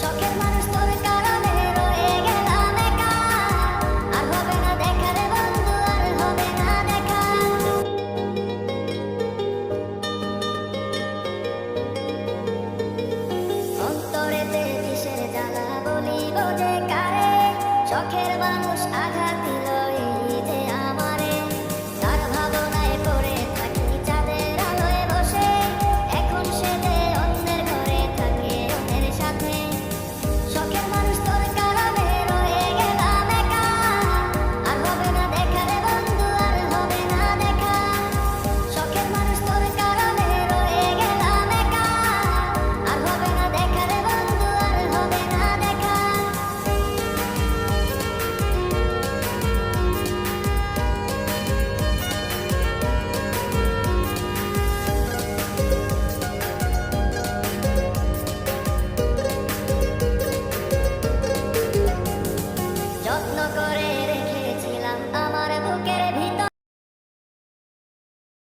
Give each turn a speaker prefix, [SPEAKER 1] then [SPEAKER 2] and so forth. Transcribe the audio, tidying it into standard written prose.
[SPEAKER 1] শখের মানুষ তোর কারণে রয়ে গেলাম একা, আর হবে না দেখা রে বন্ধু, আর হবে না দেখা। অন্তরেতে কিসের জ্বালা বলিব যে কারে, শখের মানুষ আঘাতি